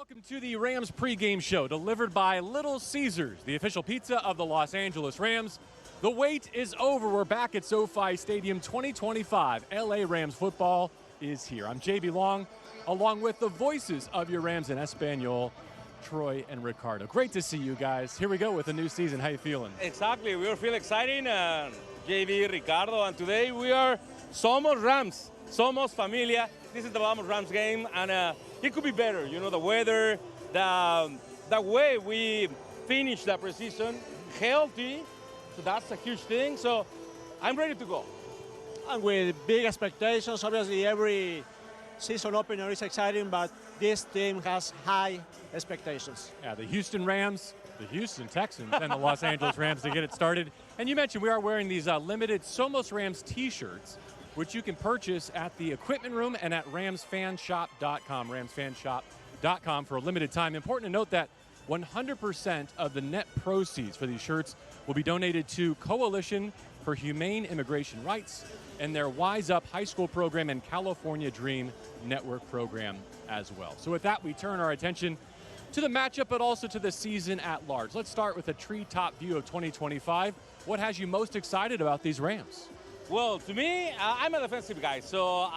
Welcome to the Rams pregame show, delivered by Little Caesars, the official pizza of the Los Angeles Rams. The wait is over. We're back at SoFi Stadium 2025. LA Rams football is here. I'm JB Long, along with the voices of your Rams in Espanol, Troy and Ricardo. Great to see you guys. Here we go with a new season. How you feeling? Exactly. We feel exciting, JB, Ricardo, and today we are Somos Rams. Somos Familia. This is the Vamos Rams game, and it could be better. You know, the weather, the way we finish the preseason, healthy, so that's a huge thing. So I'm ready to go. And with big expectations, obviously every season opener is exciting, but this team has high expectations. Yeah, the Houston Rams, the Houston Texans, and the Los Angeles Rams to get it started. And you mentioned we are wearing these limited Somos Rams t-shirts, which you can purchase at the equipment room and at ramsfanshop.com, ramsfanshop.com for a limited time. Important to note that 100% of the net proceeds for these shirts will be donated to Coalition for Humane Immigration Rights and their Wise Up High School program and California Dream Network program as well. So with that, we turn our attention to the matchup, but also to the season at large. Let's start with a treetop view of 2025. What has you most excited about these Rams? Well, to me, I'm a defensive guy, so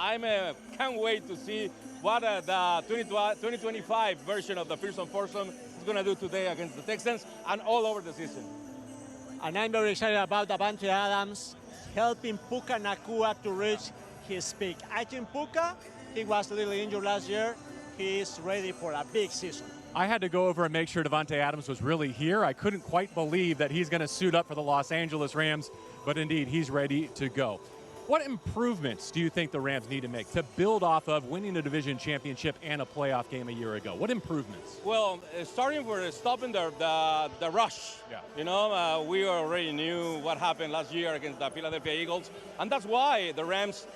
can't wait to see what the 2025 version of the Fearsome Foursome is going to do today against the Texans and all over the season. And I'm very excited about Davante Adams helping Puka Nacua to reach his peak. I think Puka, he was a little injured last year. He is ready for a big season. I had to go over and make sure Davante Adams was really here. I couldn't quite believe that he's going to suit up for the Los Angeles Rams, but indeed, he's ready to go. What improvements do you think the Rams need to make to build off of winning a division championship and a playoff game a year ago? What improvements? Well, starting with stopping the rush. Yeah. You know, we already knew what happened last year against the Philadelphia Eagles, and that's why the Rams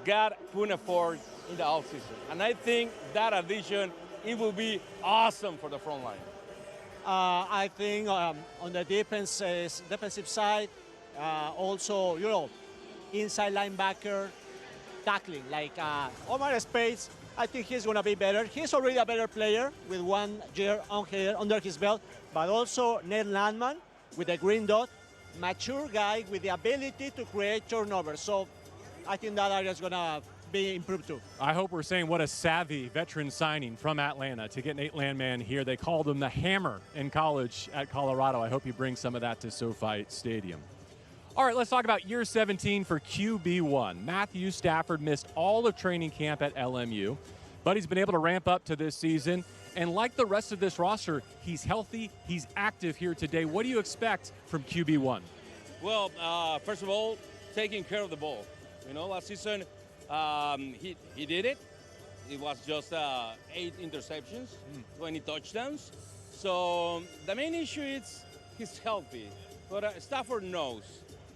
got Puna Ford in the offseason. And I think that addition, it will be awesome for the front line. I think on the defensive side, also, you know, inside linebacker tackling, like Omar Spades, I think he's going to be better. He's already a better player with 1 year under his belt, but also Ned Landman with the green dot, mature guy with the ability to create turnovers. So I think that area is going to be improved too. I hope we're saying what a savvy veteran signing from Atlanta to get Nate Landman here. They called him the Hammer in college at Colorado. I hope he brings some of that to SoFi Stadium. All right, let's talk about year 17 for QB1. Matthew Stafford missed all of training camp at LMU, but he's been able to ramp up to this season. And like the rest of this roster, he's healthy, he's active here today. What do you expect from QB1? Well, first of all, taking care of the ball. You know, last season, he did it. It was just 8 interceptions, 20 touchdowns. So the main issue is he's healthy, but Stafford knows,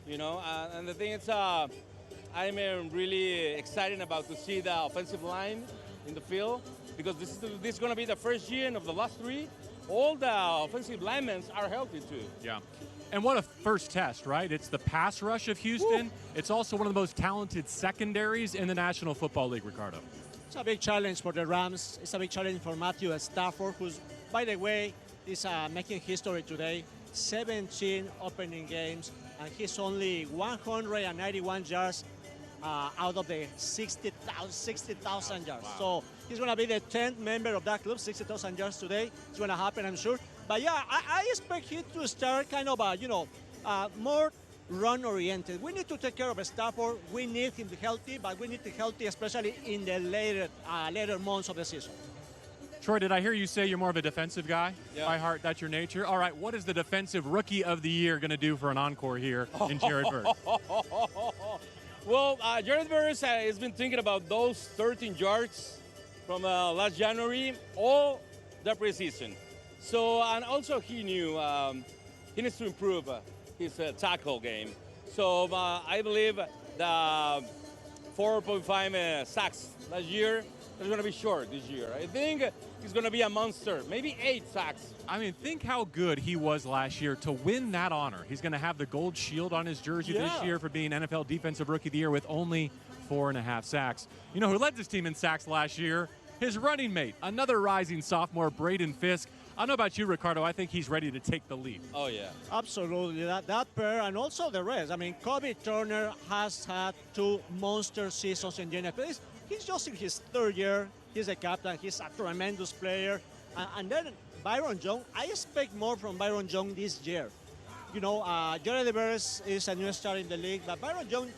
you know. And the thing is, I'm really excited about to see the offensive line in the field, because this is going to be the first year of the last 3. All the offensive linemen are healthy too. Yeah. And what a first test, right? It's the pass rush of Houston. Woo. It's also one of the most talented secondaries in the National Football League, Ricardo. It's a big challenge for the Rams. It's a big challenge for Matthew Stafford, who's, by the way, is making history today. 17 opening games, and he's only 191 yards out of the 60,000 yards. Wow. So he's going to be the 10th member of that club, 60,000 yards today. It's going to happen, I'm sure. But yeah, I expect him to start kind of, more run-oriented. We need to take care of Stafford. We need him healthy, but we need him healthy, especially in the later months of the season. Troy, did I hear you say you're more of a defensive guy? Yeah. By heart, that's your nature. All right, what is the defensive rookie of the year going to do for an encore here in Jared Verse? Well, Jared Verse has been thinking about those 13 yards from last January, all the preseason. So, and also he knew he needs to improve his tackle game. So I believe the 4.5 sacks last year is going to be short this year. I think he's going to be a monster, maybe 8 sacks. I mean, think how good he was last year to win that honor. He's going to have the gold shield on his jersey this year for being NFL Defensive Rookie of the Year with only 4.5 sacks. You know who led this team in sacks last year? his running mate, another rising sophomore, Braden Fisk. I don't know about you, Ricardo. I think he's ready to take the leap. Oh, yeah. Absolutely, that pair and also the rest. I mean, Kobe Turner has had 2 monster seasons in the NFL. He's just in his 3rd year. He's a captain. He's a tremendous player. And then Byron Jones, I expect more from Byron Jones this year. You know, Jared Verse is a new star in the league, but Byron Jones,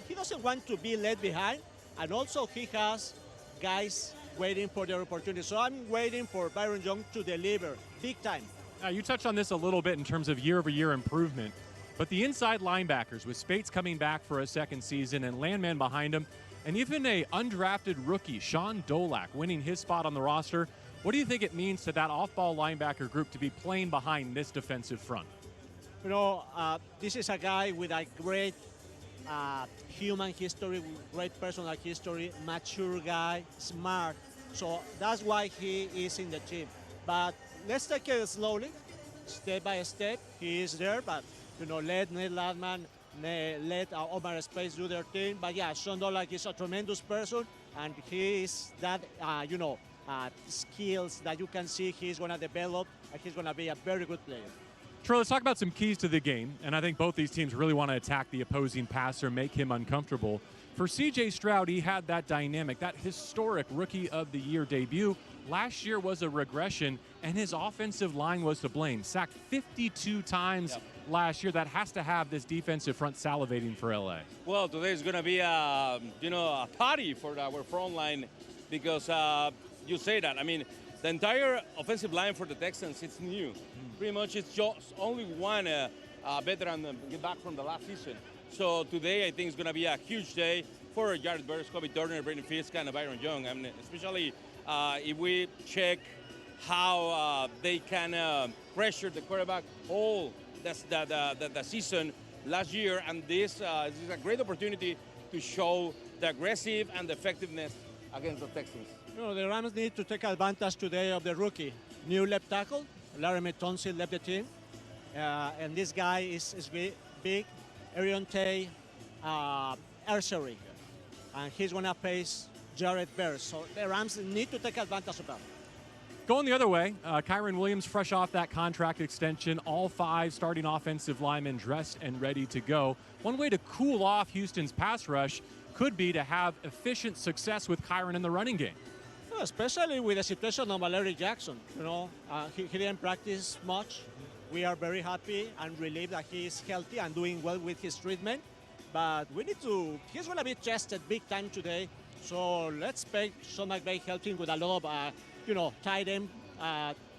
he doesn't want to be left behind. And also he has guys waiting for their opportunity. So I'm waiting for Byron Jones to deliver big time. You touched on this a little bit in terms of year-over-year improvement, but the inside linebackers with Spates coming back for a 2nd season and Landman behind him, and even a undrafted rookie, Sean Dolak, winning his spot on the roster. What do you think it means to that off-ball linebacker group to be playing behind this defensive front? You know, this is a guy with a great human history, great personal history, mature guy, smart. So that's why he is in the team. But let's take it slowly, step by step. He is there, but you know, let Ned Landman, let Omar Space do their thing. But yeah, Sean Dolak is a tremendous person, and he is that skills that you can see he's going to develop, and he's going to be a very good player. Troy, let's talk about some keys to the game, and I think both these teams really want to attack the opposing passer, make him uncomfortable. For C.J. Stroud, he had that dynamic, that historic Rookie of the Year debut. Last year was a regression, and his offensive line was to blame. Sacked 52 times last year. That has to have this defensive front salivating for L.A. Well, today is going to be a party for our front line because you say that. I mean, the entire offensive line for the Texans, it's new. Pretty much it's just only one veteran get back from the last season. So today I think it's going to be a huge day for Jared Verse, Kobe Turner, Braden Fisk, and Byron Young. I mean, especially if we check how they can pressure the quarterback all the season last year. And this is a great opportunity to show the aggressive and the effectiveness against the Texans. You know, the Rams need to take advantage today of the rookie. New left tackle, Laramie Tunsil left the team. And this guy is big, Arion Tay, Archery. And he's going to face Jared Verse. So the Rams need to take advantage of that. Going the other way, Kyron Williams fresh off that contract extension, all 5 starting offensive linemen dressed and ready to go. One way to cool off Houston's pass rush could be to have efficient success with Kyron in the running game. Well, especially with the situation of Larry Jackson. You know, he didn't practice much. We are very happy and relieved that he is healthy and doing well with his treatment. But we need to, he's going to be tested big time today. So let's expect Sean McVay helping with a lot of, tight end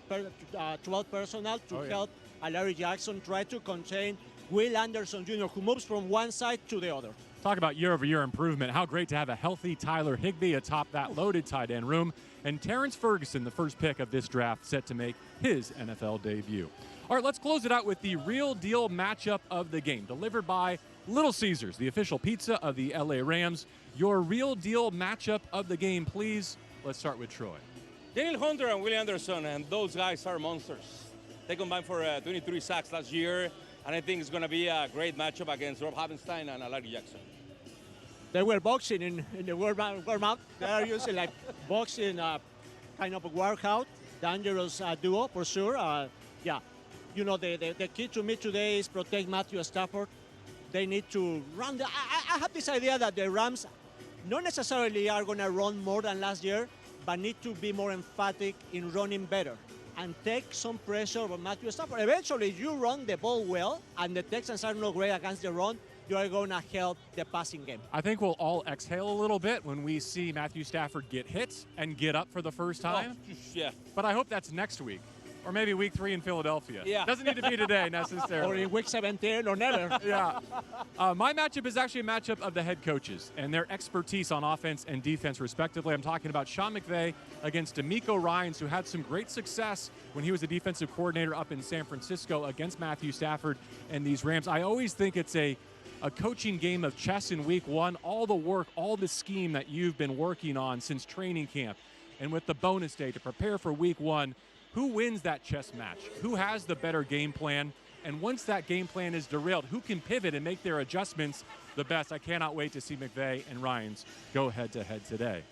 12 personnel to help Larry Jackson try to contain Will Anderson Jr., who moves from one side to the other. Talk about year-over-year improvement. How great to have a healthy Tyler Higbee atop that loaded tight end room. And Terrence Ferguson, the first pick of this draft, set to make his NFL debut. All right, let's close it out with the real deal matchup of the game, delivered by Little Caesars, the official pizza of the LA Rams. Your real deal matchup of the game, please. Let's start with Troy. Daniel Hunter and Willie Anderson, and those guys are monsters. They combined for 23 sacks last year, and I think it's going to be a great matchup against Rob Havenstein and Larry Jackson. They were boxing in the warm-up. They are using like boxing kind of a workout, dangerous duo for sure. The key to me today is protect Matthew Stafford. They need to run. I have this idea that the Rams not necessarily are going to run more than last year, but need to be more emphatic in running better and take some pressure on Matthew Stafford. Eventually, if you run the ball well and the Texans are not great against the run, you are going to help the passing game. I think we'll all exhale a little bit when we see Matthew Stafford get hit and get up for the first time. Oh, yeah. But I hope that's next week. Or maybe week 3 in Philadelphia. Yeah. Doesn't need to be today necessarily. Or in week 17 or never. Yeah. My matchup is actually a matchup of the head coaches and their expertise on offense and defense, respectively. I'm talking about Sean McVay against D'Amico Ryans, who had some great success when he was a defensive coordinator up in San Francisco against Matthew Stafford and these Rams. I always think it's a coaching game of chess in week 1, all the work, all the scheme that you've been working on since training camp. And with the bonus day to prepare for week 1, who wins that chess match? Who has the better game plan? And once that game plan is derailed, who can pivot and make their adjustments the best? I cannot wait to see McVay and Ryans go head-to-head today.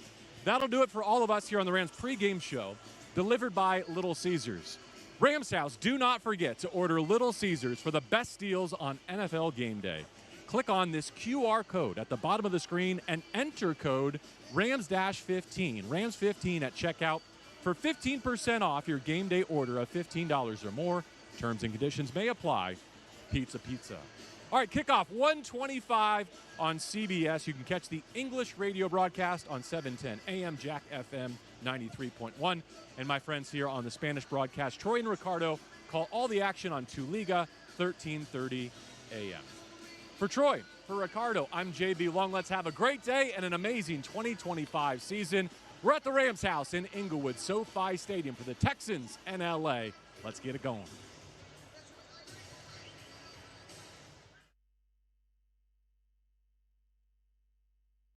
That'll do it for all of us here on the Rams pregame show, delivered by Little Caesars. Rams House, do not forget to order Little Caesars for the best deals on NFL game day. Click on this QR code at the bottom of the screen and enter code RAMS-15, RAMS15 at checkout for 15% off your game day order of $15 or more. Terms and conditions may apply. Pizza, pizza. All right, kickoff 1:25 on CBS. You can catch the English radio broadcast on 710 AM, Jack FM 93.1. And my friends here on the Spanish broadcast, Troy and Ricardo, call all the action on Tu Liga, 1330 AM. For Troy, for Ricardo, I'm JB Long. Let's have a great day and an amazing 2025 season. We're at the Rams House in Inglewood, SoFi Stadium for the Texans and LA. Let's get it going.